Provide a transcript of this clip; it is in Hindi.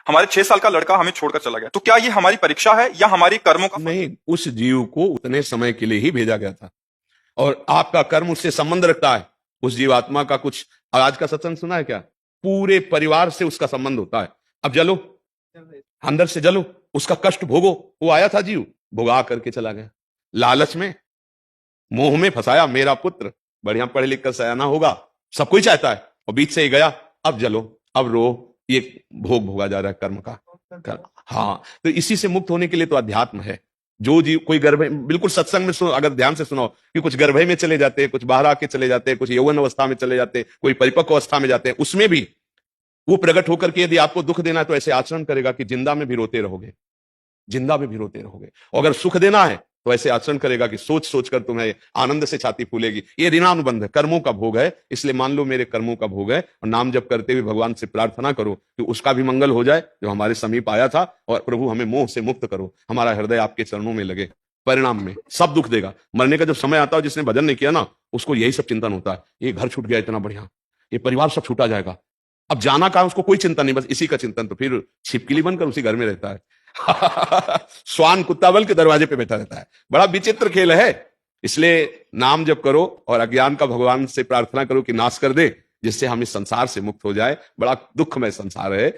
हमारे 6 साल का लड़का हमें छोड़कर चला गया, तो क्या ये हमारी परीक्षा है या हमारे कर्मों का? नहीं, उस जीव को उतने समय के लिए ही भेजा गया था और आपका कर्म उससे संबंध रखता है। उस जीवात्मा का कुछ, आज का सत्संग सुना है क्या? पूरे परिवार से उसका संबंध होता है। अब जलो, अंदर से जलो, उसका कष्ट भोगो। वो आया था जीव, भोगा करके चला गया। लालच में, मोह में फंसाया, मेरा पुत्र बढ़िया पढ़ लिख कर सयाना होगा, सब कोई चाहता है, और बीच से ही गया। अब जलो, अब रो, ये भोग भोगा जा रहा है कर्म का। हाँ, तो इसी से मुक्त होने के लिए तो अध्यात्म है। जो जीव कोई गर्भ, बिल्कुल सत्संग में सुनो, अगर ध्यान से सुनो कि कुछ गर्भे में चले जाते हैं, कुछ बाहर आके चले जाते हैं, कुछ यौवन अवस्था में चले जाते हैं, कोई परिपक्व अवस्था में जाते हैं, उसमें भी वो प्रकट होकर के यदि आपको दुख देना है तो ऐसे आचरण करेगा कि जिंदा में भी रोते रहोगे, जिंदा में भी रोते रहोगे। और अगर सुख देना है तो ऐसे आचरण करेगा कि सोच सोच कर तुम्हें आनंद से छाती फूलेगी। ये ऋणानुबंध है, कर्मों का भोग है। इसलिए मान लो मेरे कर्मों का भोग है, और नाम जप करते हुए भगवान से प्रार्थना करो कि उसका भी मंगल हो जाए जो हमारे समीप आया था, और प्रभु हमें मोह से मुक्त करो, हमारा हृदय आपके चरणों में लगे। परिणाम में सब दुख देगा। मरने का जब समय आता है, जिसने भजन नहीं किया ना, उसको यही सब चिंतन होता है, ये घर छूट गया इतना बढ़िया, ये परिवार सब छूटा जाएगा, अब जाना कहां, उसको कोई चिंता नहीं, बस इसी का चिंतन। तो फिर छिपकली बनकर उसी घर में रहता है। श्वान कुत्ता बल के दरवाजे पे बैठा रहता है। बड़ा विचित्र खेल है। इसलिए नाम जप करो और अज्ञान का भगवान से प्रार्थना करो कि नाश कर दे, जिससे हम इस संसार से मुक्त हो जाए। बड़ा दुखमय संसार है।